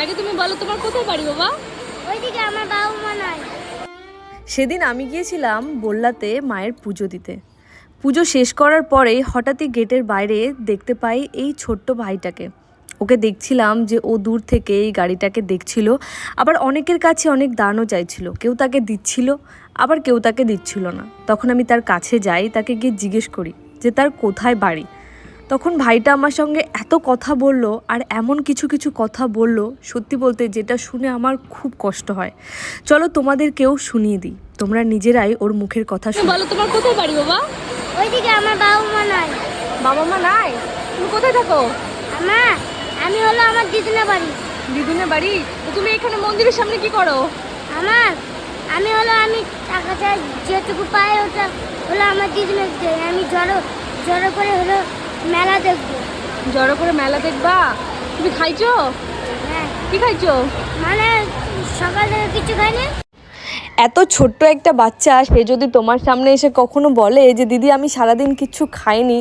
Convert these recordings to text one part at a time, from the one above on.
আগে তুমি বলো তোমার কোথায় বাড়ি বাবা? ওইদিকে আমার বাবা মা নাই। সেদিন আমি গিয়েছিলাম বল্লাতে মায়ের পুজো দিতে। পুজো শেষ করার পরে হঠাৎই গেটের বাইরে দেখতে পাই এই ছোট্ট ভাইটাকে। ওকে দেখছিলাম যে ও দূর থেকে এই গাড়িটাকে দেখছিল, আবার অনেকের কাছে অনেক দানও চাইছিল। কেউ তাকে দিচ্ছিল, আবার কেউ তাকে দিচ্ছিল না। তখন আমি তার কাছে যাই, তাকে গিয়ে জিজ্ঞেস করি যে তার কোথায় বাড়ি। তখন ভাইটা আমার সঙ্গে এত কথা বলল, আর এমন কিছু কিছু কথা বলল, সত্যি বলতে যেটা শুনে আমার খুব কষ্ট হয়। চলো তোমাদেরকেও শুনিয়ে দিই, তোমরা নিজেরাই ওর মুখের কথা তুমি শুনো। বলো তোমার কোথায় বাড়ি বাবা? ওইদিকে আমার বাবা মা নাই। বাবা মা নাই? তুমি কোথায় থাকো? আমি হলো আমার দিদিনের বাড়ি। দিদিনের বাড়ি? তো তুমি এখানে মন্দিরের সামনে কি করো? আমি টাকা চাই, যেটুকু পাই ওটা হলো আমার দিদিনের দেয়। আমি জড়ো করে হলো মেলা দেখবো। জড়ো করে মেলা দেখবা? তুমি খাইছো? হ্যাঁ, কি খাইছো? মানে সকাল থেকে কিছু খাইনি। এত ছোট্ট একটা বাচ্চা, সে যদি তোমার সামনে এসে কখনো বলে যে দিদি আমি সারাদিন কিচ্ছু খাইনি,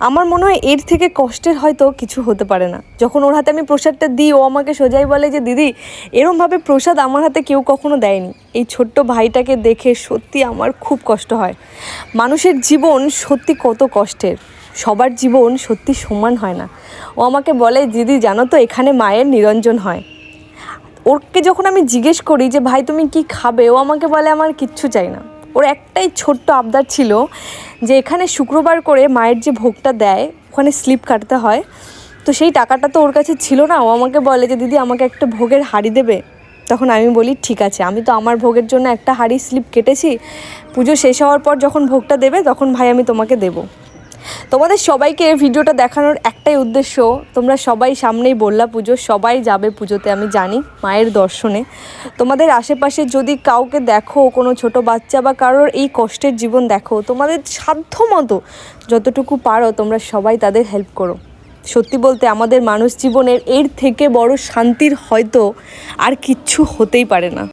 আমার মনে হয় এর থেকে কষ্টের হয়তো কিছু হতে পারে না। যখন ওর হাতে আমি প্রসাদটা দিই, ও আমাকে সোজাই বলে যে দিদি এরমভাবে প্রসাদ আমার হাতে কেউ কখনো দেয়নি। এই ছোট্ট ভাইটাকে দেখে সত্যি আমার খুব কষ্ট হয়। মানুষের জীবন সত্যি কত কষ্টের, সবার জীবন সত্যি সমান হয় না। ও আমাকে বলে দিদি জানো তো এখানে মায়ের নিরঞ্জন হয়। ওকে যখন আমি জিজ্ঞেস করি যে ভাই তুমি কি খাবে, ও আমাকে বলে আমার কিচ্ছু চাই না। ওর একটাই ছোট্ট আবদার ছিল যে এখানে শুক্রবার করে মায়ের যে ভোগটা দেয় ওখানে স্লিপ কাটতে হয়, তো সেই টাকাটা তো ওর কাছে ছিল না। ও আমাকে বলে যে দিদি আমাকে একটা ভোগের হাঁড়ি দেবে। তখন আমি বলি ঠিক আছে, আমি তো আমার ভোগের জন্য একটা হাঁড়ি স্লিপ কেটেছি, পুজো শেষ হওয়ার পর যখন ভোগটা দেবে তখন ভাই আমি তোমাকে দেবো। তোমাদের সবাইকে ভিডিওটা দেখানোর একটাই উদ্দেশ্য, তোমরা সবাই সামনেই বললা পুজো, সবাই যাবে পুজোতে আমি জানি মায়ের দর্শনে। তোমাদের আশেপাশে যদি কাউকে দেখো, কোনো ছোট বাচ্চা বা কারোর এই কষ্টের জীবন দেখো, তোমাদের সাধ্য মতো যতটুকু পারো তোমরা সবাই তাদের হেল্প করো। সত্যি বলতে আমাদের মানুষ জীবনের এর থেকে বড় শান্তির হয়তো আর কিচ্ছু হতেই পারে না।